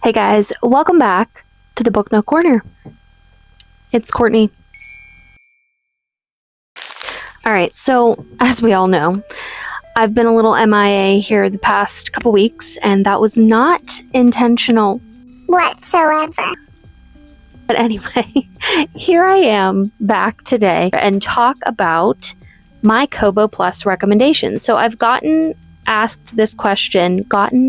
Hey guys, welcome back to the Book Nook Corner. It's Courtney. Alright, so as we all know, I've been a little MIA here the past couple weeks, and that was not intentional whatsoever. But anyway, here I am back today and talk about my Kobo Plus recommendations. So I've gotten asked this question,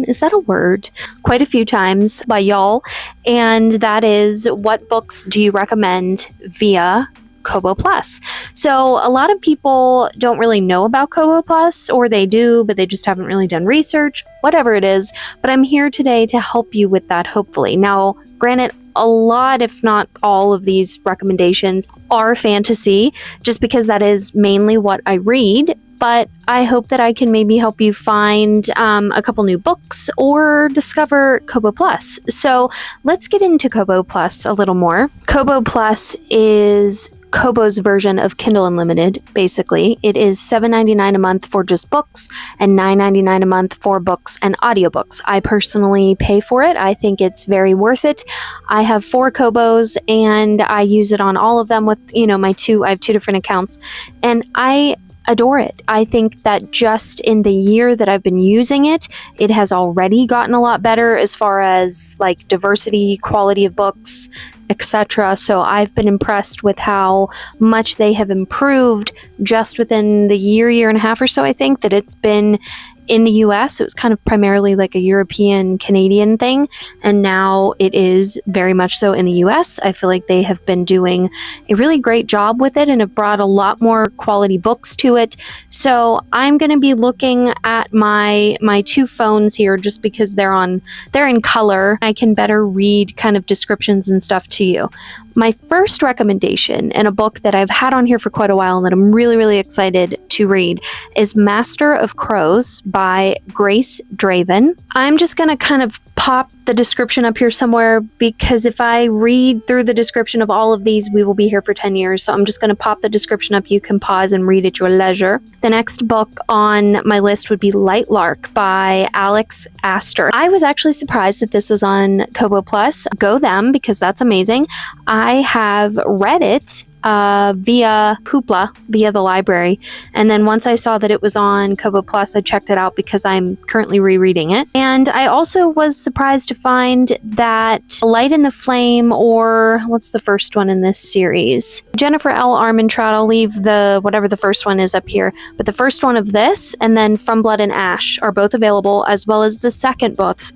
is that a word? Quite a few times by y'all, and that is, what books do you recommend via Kobo Plus? So a lot of people don't really know about Kobo Plus, or they do, but they just haven't really done research, whatever it is. But I'm here today to help you with that, hopefully. Now, granted, a lot, if not all of these recommendations are fantasy, just because that is mainly what I read. But I hope that I can maybe help you find a couple new books or discover Kobo Plus. So let's get into Kobo Plus a little more. Kobo Plus is Kobo's version of Kindle Unlimited, basically. It is $7.99 a month for just books and $9.99 a month for books and audiobooks. I personally pay for it. I think it's very worth it. I have 4 Kobos and I use it on all of them with, I have 2 different accounts, and I adore it. I think that just in the year that I've been using it, it has already gotten a lot better as far as like diversity, quality of books, etc. So I've been impressed with how much they have improved just within the year and a half or so. I think that it's been in the US. It was kind of primarily like a European Canadian thing, and now it is very much so in the US. I feel like they have been doing a really great job with it and have brought a lot more quality books to it. So I'm going to be looking at my 2 phones here just because they're in color. I can better read kind of descriptions and stuff to you. My first recommendation, and a book that I've had on here for quite a while and that I'm really, really excited to read, is Master of Crows by Grace Draven. I'm just going to kind of pop the description up here somewhere, because if I read through the description of all of these, we will be here for 10 years. So I'm just going to pop the description up. You can pause and read at your leisure. The next book on my list would be Light Lark by Alex Astor. I was actually surprised that this was on Kobo Plus. Go them, because that's amazing. I have read it via Hoopla, via the library, and then once I saw that it was on Kobo Plus, I checked it out because I'm currently rereading it. And I also was surprised to find that Light in the Flame, or what's the first one in this series? Jennifer L. Armentrout. I'll leave whatever the first one is up here, but the first one of this and then From Blood and Ash are both available, as well as the second books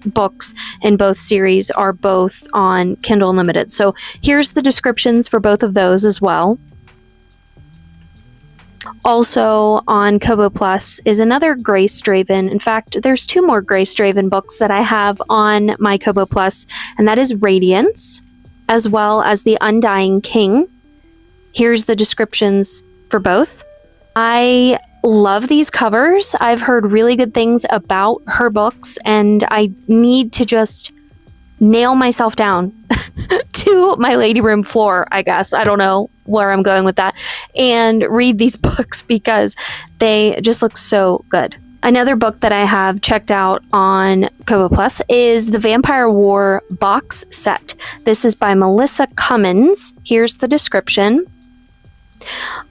in both series are both on Kindle Unlimited. So here's the descriptions for both of those as well. Also on Kobo Plus is another Grace Draven. In fact, there's 2 more Grace Draven books that I have on my Kobo Plus, and that is Radiance, as well as The Undying King. Here's the descriptions for both. I love these covers. I've heard really good things about her books, and I need to just nail myself down to my lady room floor, I guess. I don't know where I'm going with that, and read these books because they just look so good. Another book that I have checked out on Kobo Plus is the Vampire War box set. This is by Melissa Cummins. Here's the description.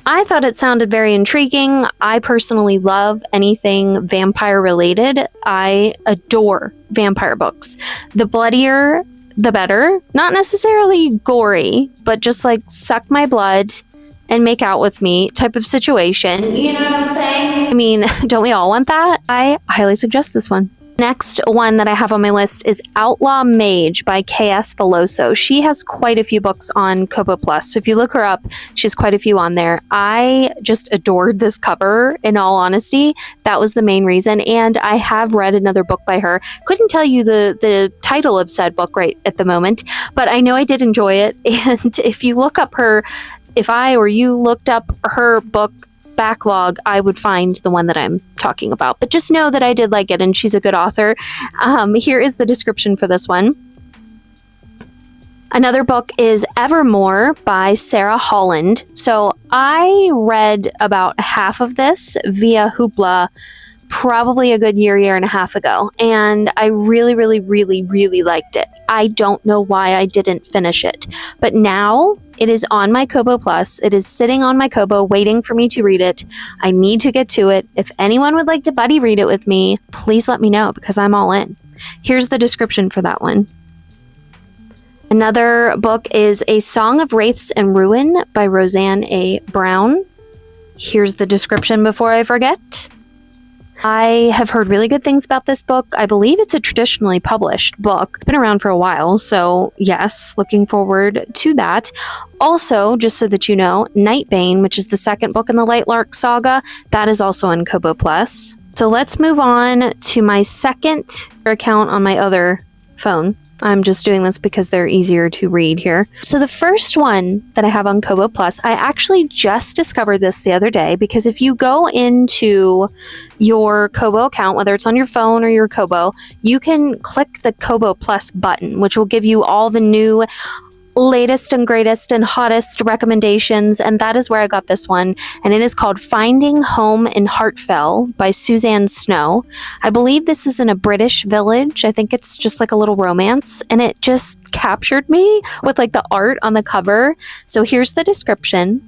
I thought it sounded very intriguing. I personally love anything vampire related. I adore vampire books. The bloodier, the better. Not necessarily gory, but just like suck my blood and make out with me type of situation. You know what I'm saying? I mean, don't we all want that? I highly suggest this one. Next one that I have on my list is Outlaw Mage by K.S. Veloso. She has quite a few books on Kobo Plus, so if you look her up, she has quite a few on there. I just adored this cover, in all honesty. That was the main reason, and I have read another book by her. Couldn't tell you the title of said book right at the moment, but I know I did enjoy it, and if you looked up her book backlog, I would find the one that I'm talking about. But just know that I did like it, and she's a good author. Here is the description for this one. Another book is Evermore by Sarah Holland. So I read about half of this via Hoopla probably a good year and a half ago, and I really, really, really, really liked it. I don't know why I didn't finish it, but now it is on my Kobo Plus. It is sitting on my Kobo waiting for me to read it. I need to get to it. If anyone would like to buddy read it with me, please let me know because I'm all in. Here's the description for that one. Another book is A Song of Wraiths and Ruin by Roseanne A. Brown. Here's the description before I forget. I have heard really good things about this book. I believe it's a traditionally published book. It's been around for a while, so yes, looking forward to that. Also, just so that you know, Nightbane, which is the second book in the Lightlark saga, that is also on Kobo Plus. So let's move on to my second account on my other phone. I'm just doing this because they're easier to read here. So the first one that I have on Kobo Plus, I actually just discovered this the other day because if you go into your Kobo account, whether it's on your phone or your Kobo, you can click the Kobo Plus button, which will give you all the new latest and greatest and hottest recommendations, and that is where I got this one, and it is called Finding Home in Hartfell by Suzanne Snow. I believe this is in a British village. I think it's just like a little romance, and it just captured me with like the art on the cover. So here's the description.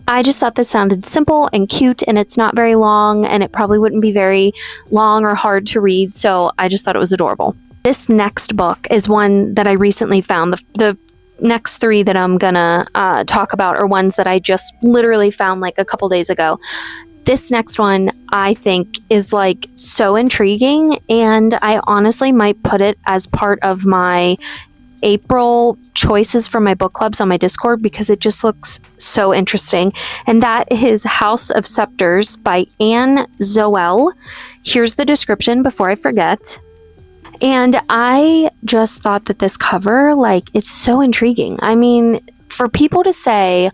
I just thought this sounded simple and cute, and it's not very long, and it probably wouldn't be very long or hard to read, so I just thought it was adorable. This next book is one that I recently found. The next three that I'm gonna talk about are ones that I just literally found like a couple days ago. This next one I think is like so intriguing, and I honestly might put it as part of my April choices for my book clubs on my Discord because it just looks so interesting. And that is House of Scepters by Anne Zoell. Here's the description before I forget. And I just thought that this cover, like, it's so intriguing. I mean, for people to say,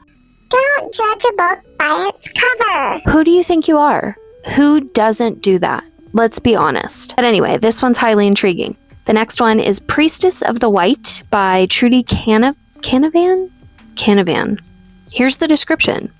don't judge a book by its cover. Who do you think you are? Who doesn't do that? Let's be honest. But anyway, this one's highly intriguing. The next one is Priestess of the White by Trudy Canavan. Here's the description.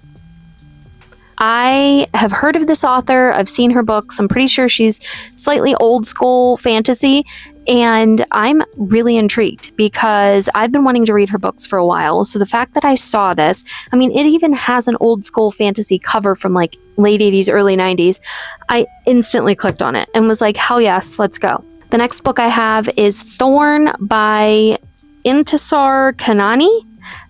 I have heard of this author. I've seen her books. I'm pretty sure she's slightly old school fantasy. And I'm really intrigued because I've been wanting to read her books for a while. So the fact that I saw this, I mean, it even has an old school fantasy cover from like late 80s, early 90s. I instantly clicked on it and was like, hell yes, let's go. The next book I have is Thorn by Intisar Kanani.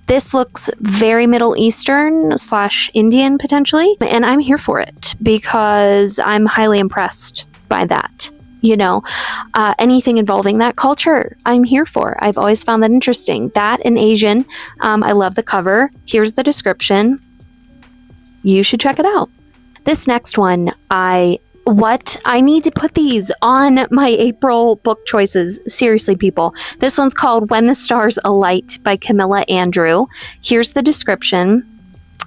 This looks very Middle Eastern / Indian potentially, and I'm here for it because I'm highly impressed by that. You know, anything involving that culture, I'm here for. I've always found that interesting. That and Asian. I love the cover. Here's the description. You should check it out. This next one, I need to put these on my April book choices. Seriously, people. This one's called When the Stars Alight by Camilla Andrew. Here's the description.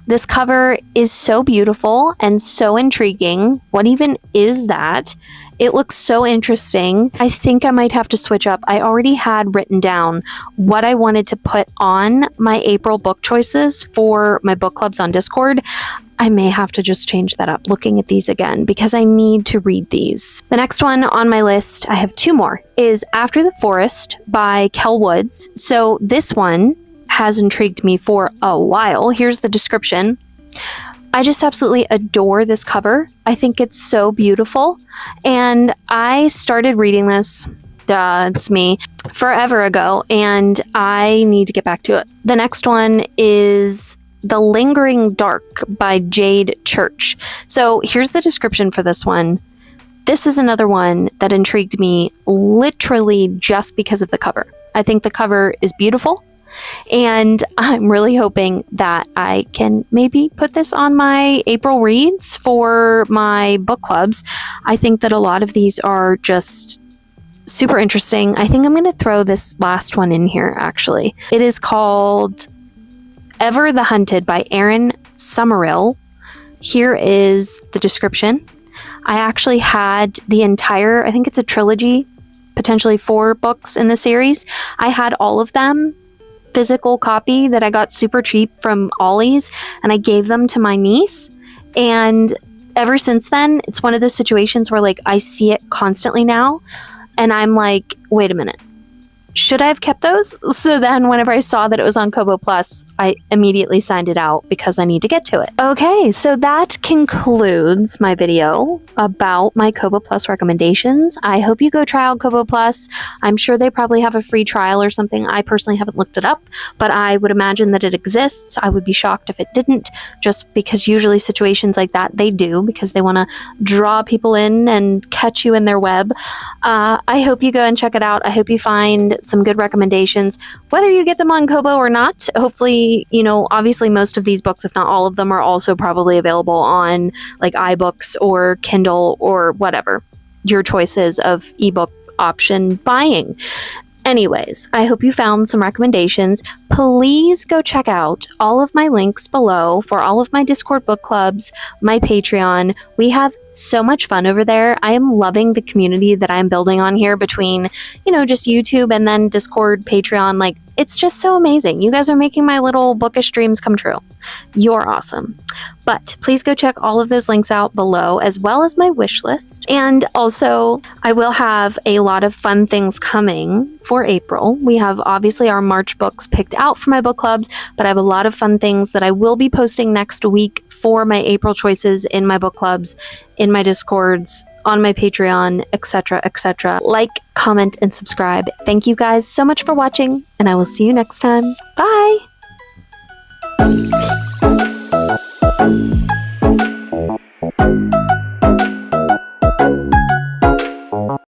This cover is so beautiful and so intriguing. What even is that? It looks so interesting. I think I might have to switch up. I already had written down what I wanted to put on my April book choices for my book clubs on Discord. I may have to just change that up looking at these again because I need to read these. The next one on my list, I have two more, is After the Forest by Kel Woods. So this one has intrigued me for a while. Here's the description. I just absolutely adore this cover. I think it's so beautiful. And I started reading this, it's me, forever ago, and I need to get back to it. The next one is The Lingering Dark by Jade Church. So here's the description for this one. This is another one that intrigued me literally just because of the cover. I think the cover is beautiful, and I'm really hoping that I can maybe put this on my April reads for my book clubs. I think that a lot of these are just super interesting. I think I'm going to throw this last one in here, actually. It is called Ever the Hunted by Erin Summerall. Here is the description. I actually had the entire, I think it's a trilogy, potentially 4 books in the series. I had all of them, physical copy that I got super cheap from Ollie's, and I gave them to my niece. And ever since then, it's one of those situations where like I see it constantly now and I'm like, wait a minute. Should I have kept those? So then whenever I saw that it was on Kobo Plus, I immediately signed it out because I need to get to it. Okay, so that concludes my video about my Kobo Plus recommendations. I hope you go try out Kobo Plus. I'm sure they probably have a free trial or something. I personally haven't looked it up, but I would imagine that it exists. I would be shocked if it didn't, just because usually situations like that, they do, because they want to draw people in and catch you in their web. I hope you go and check it out. I hope you find some good recommendations, whether you get them on Kobo or not. Hopefully, obviously most of these books, if not all of them, are also probably available on like iBooks or Kindle or whatever your choices of ebook option buying. Anyways, I hope you found some recommendations. Please go check out all of my links below for all of my Discord book clubs, my Patreon. We have so much fun over there. I am loving the community that I'm building on here between, just YouTube and then Discord, Patreon. Like, it's just so amazing. You guys are making my little bookish dreams come true. You're awesome. But please go check all of those links out below, as well as my wish list. And also, I will have a lot of fun things coming for April. We have obviously our March books picked out for my book clubs, but I have a lot of fun things that I will be posting next week for my April choices in my book clubs, in my Discords, on my Patreon, etc., etc. Like, comment, and subscribe. Thank you guys so much for watching, and I will see you next time. Bye!